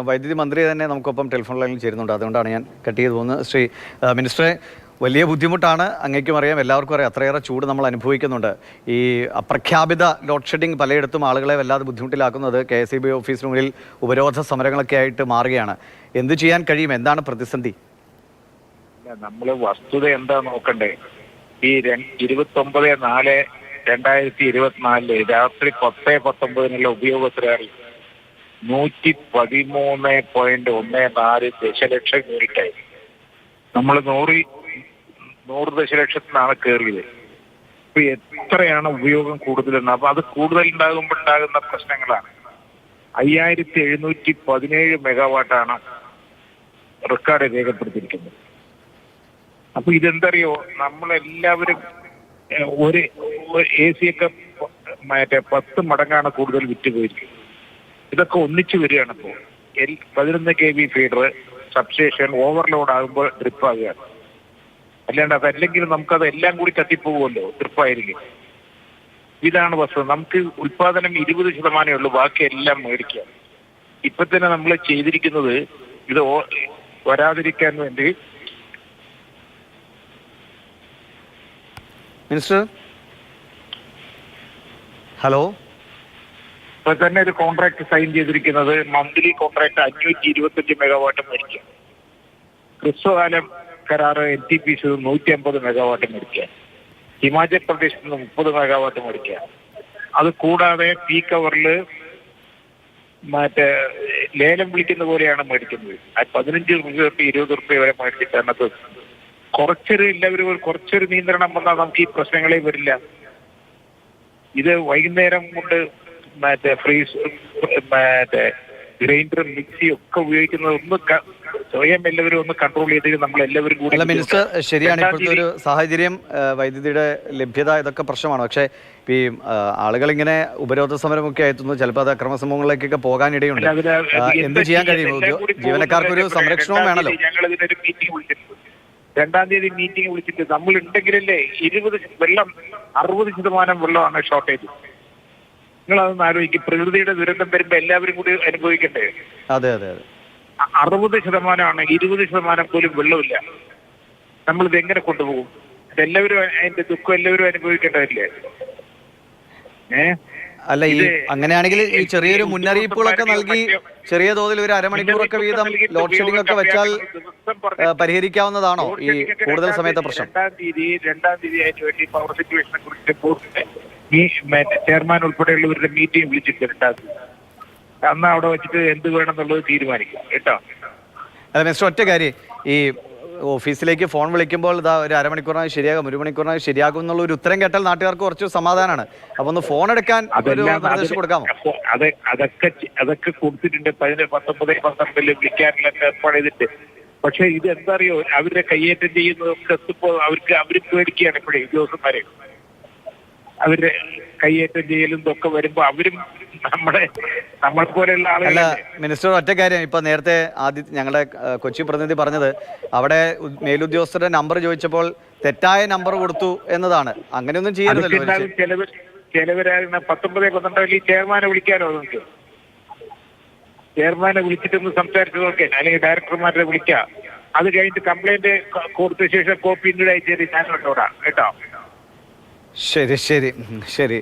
വൈദ്യുതി മന്ത്രി തന്നെ നമുക്കൊപ്പം ടെലിഫോൺ ലൈനിൽ ചേരുന്നുണ്ട്. അതുകൊണ്ടാണ് ഞാൻ കട്ട് ചെയ്ത് പോകുന്നത്. മിനിസ്റ്ററെ, വലിയ ബുദ്ധിമുട്ടാണ്, അങ്ങേക്കും അറിയാം, എല്ലാവർക്കും അറിയാം. അത്രയേറെ ചൂട് നമ്മൾ അനുഭവിക്കുന്നുണ്ട്. ഈ അപ്രഖ്യാപിത ലോഡ് ഷെഡിങ് പലയിടത്തും ആളുകളെ വല്ലാതെ ബുദ്ധിമുട്ടിലാക്കുന്നത് KSEB ഓഫീസിന് മുന്നിൽ ഉപരോധ സമരങ്ങളൊക്കെ ആയിട്ട് മാറുകയാണ്. എന്ത് ചെയ്യാൻ കഴിയും? എന്താണ് പ്രതിസന്ധി? നമ്മൾ വസ്തുത എന്താ നോക്കണ്ടേ? ഈ 29/4/2024 രാത്രി 10:19 ഉപയോഗത്തിലായി 113.14 ദശലക്ഷം യൂണിറ്റായി. നമ്മൾ 100 ദശലക്ഷത്തിനാണ് കയറിയത്. ഇപ്പൊ എത്രയാണ് ഉപയോഗം കൂടുതലെന്ന്? അപ്പൊ അത് കൂടുതൽ ഉണ്ടാകുമ്പോൾ ഉണ്ടാകുന്ന പ്രശ്നങ്ങളാണ്. 5717 മെഗാവാട്ടാണ് റെക്കോർഡ് രേഖപ്പെടുത്തിയിരിക്കുന്നത്. അപ്പൊ ഇതെന്തറിയോ, നമ്മളെല്ലാവരും ഒരു AC ഒക്കെ 10 മടങ്ങാണ് കൂടുതൽ വിറ്റുപോയിരിക്കുന്നത്. ഇതൊക്കെ ഒന്നിച്ചു വരികയാണ്. ഇപ്പോൾ 11 kV ഫീഡർ സബ്സ്റ്റേഷൻ ഓവർലോഡ് ആകുമ്പോൾ ഡ്രിപ്പ് ആകുകയാണ്. അല്ലാണ്ട് അതല്ലെങ്കിൽ നമുക്കത് എല്ലാം കൂടി കത്തിപ്പോകുമല്ലോ, ഡ്രിപ്പായിരിക്കും. ഇതാണ് വസ്തുത. നമുക്ക് ഉൽപാദനം 20% ഉള്ളൂ, ബാക്കി എല്ലാം മേടിക്കുക. ഇപ്പൊ തന്നെ നമ്മൾ ചെയ്തിരിക്കുന്നത് ഇത് വരാതിരിക്കാൻ വേണ്ടി. Minister, hello. ഇപ്പൊ തന്നെ ഒരു കോൺട്രാക്ട് സൈൻ ചെയ്തിരിക്കുന്നത് മന്ത്ലി കോൺട്രാക്ട് 525 മെഗാവാട്ട് മേടിക്കുക. ഹ്രസ്വകാലം കരാറ് NTPC 150 മെഗാവാട്ട് മേടിക്കുക. ഹിമാചൽ പ്രദേശിൽ നിന്ന് 30 മെഗാവാട്ട് മേടിക്കുക. അത് കൂടാതെ പീക്ക് അവറിൽ ലേലം വിളിക്കുന്ന പോലെയാണ് മേടിക്കുന്നത്. 15 രൂപ തൊട്ട് 20 രൂപ വരെ മേടിച്ചിട്ടാണ്. കുറച്ചൊരു നിയന്ത്രണം വന്നാൽ നമുക്ക് ഈ പ്രശ്നങ്ങളെ വരില്ല. ഇത് വൈകുന്നേരം കൊണ്ട് ഫ്രീസ് ഗ്രൈൻഡർ മിക്സി ഒക്കെ ഉപയോഗിക്കുന്നത് ഒന്ന് സ്വയം എല്ലാവരും ഒന്ന് കൺട്രോൾ ചെയ്ത് നമ്മളെല്ലാവരും കൂടി. മിനിസ്റ്റർ, ശരിയാണ്, ഇപ്പോഴത്തെ ഒരു സാഹചര്യം, വൈദ്യുതിയുടെ ലഭ്യത ഇതൊക്കെ പ്രശ്നമാണ്. പക്ഷേ ഈ ആളുകൾ ഇങ്ങനെ ഉപരോധ സമരമൊക്കെ എത്തുന്നു, ചിലപ്പോൾ അത് അക്രമ സംഭവങ്ങളിലേക്കൊക്കെ പോകാനിടയുണ്ട്. എന്ത് ചെയ്യാൻ കഴിയും? ജീവനക്കാർക്കൊരു സംരക്ഷണവും വേണമല്ലോ. ഞങ്ങൾ ഇതിനൊരു മീറ്റിംഗ് വിളിച്ചിട്ടുണ്ട്. 2-ാം തീയതി മീറ്റിംഗ് വിളിച്ചിട്ട് നമ്മൾ ഉണ്ടെങ്കിലല്ലേ 60% വെള്ളമാണ് ഷോർട്ടേജ്. നിങ്ങളതൊന്ന് ആലോചിക്കും. പ്രകൃതിയുടെ ദുരന്തം വരുമ്പോ എല്ലാവരും കൂടി അനുഭവിക്കണ്ടേ? അതെ അതെ അതെ. 60% 20% പോലും വെള്ളമില്ല. നമ്മളിത് എങ്ങനെ കൊണ്ടുപോകും? ഇതെല്ലാവരും അതിന്റെ ദുഃഖം എല്ലാവരും അനുഭവിക്കേണ്ടതല്ലേ? അല്ല, ഈ അങ്ങനെയാണെങ്കിൽ ഈ ചെറിയൊരു മുന്നറിയിപ്പുകളൊക്കെ നൽകി ചെറിയ തോതിൽ ഒരു അരമണിക്കൂറൊക്കെ വീതം ലോഡ് ഷെഡിംഗ് ഒക്കെ വെച്ചാൽ പരിഹരിക്കാവുന്നതാണോ ഈ കൂടുതൽ സമയത്തെ പ്രശ്നം? 2-ാം തീയതി ആയിട്ട് വേണ്ടി പവർ സിറ്റുവേഷനെ കുറിച്ച് ചെയർമാൻ ഉൾപ്പെടെയുള്ളവരുടെ മീറ്റിംഗ് വിളിച്ചിട്ട് 2-ാം തീയതി അന്ന് അവിടെ വെച്ചിട്ട് എന്ത് വേണമെന്നുള്ളത് തീരുമാനിക്കാം കേട്ടോ. അല്ല മിസ്റ്റർ, ഒറ്റ കാര്യം, ഈ ഓഫീസിലേക്ക് ഫോൺ വിളിക്കുമ്പോൾ ഇതാ ഒരു അരമണിക്കൂറിനായി ശരിയാകും, 1 മണിക്കൂറിനായി ശരിയാകും എന്നുള്ള ഒരു ഉത്തരം കേട്ടാൽ നാട്ടുകാർക്ക് കുറച്ച് സമാധാനമാണ്. അപ്പൊ ഒന്ന് ഫോൺ എടുക്കാൻ ഒരു നിർദ്ദേശം കൊടുക്കാമോ? അതൊക്കെ കൊടുത്തിട്ടുണ്ട്. 19-12 വിളിക്കാനുള്ള ഏർപ്പാട് ചെയ്തിട്ട്. പക്ഷെ ഇത് എന്താ അറിയോ, അവരുടെ കയ്യേറ്റം ചെയ്യുന്നതൊക്കെ എത്തിപ്പോ അവര് പേടിക്കുകയാണ് ഇപ്പോഴേ. ഉദ്യോഗസ്ഥന്മാരെ അവരുടെ കയ്യേറ്റം ചെയ്യലും ഇതൊക്കെ വരുമ്പോ അവരും നമ്മളെ പോലെയുള്ള ആളുകളല്ല. മിനിസ്റ്റർ, ഒറ്റ കാര്യം, ഇപ്പൊ നേരത്തെ ഞങ്ങളുടെ കൊച്ചി പ്രതിനിധി പറഞ്ഞത് അവിടെ മേലുദ്യോഗസ്ഥരുടെ നമ്പർ ചോദിച്ചപ്പോൾ തെറ്റായ നമ്പർ കൊടുത്തു എന്നതാണ്. അങ്ങനെയൊന്നും ചെയ്യരുതല്ലോ. ചിലവരാണ് 19-12 ചെയർമാനെ വിളിക്കാനോ? നമുക്ക് ചെയർമാനെ വിളിച്ചിട്ടൊന്ന് സംസാരിച്ചു നോക്കേ, അല്ലെങ്കിൽ ഡയറക്ടർമാരെ വിളിക്കാം. അത് കഴിഞ്ഞിട്ട് കംപ്ലൈന്റ് കൊടുത്ത ശേഷം കോപ്പി ഇങ്ങോട്ട് അയച്ചേരി ഞാൻ കൊണ്ടോടാം കേട്ടോ. ശരി ശരി ശരി.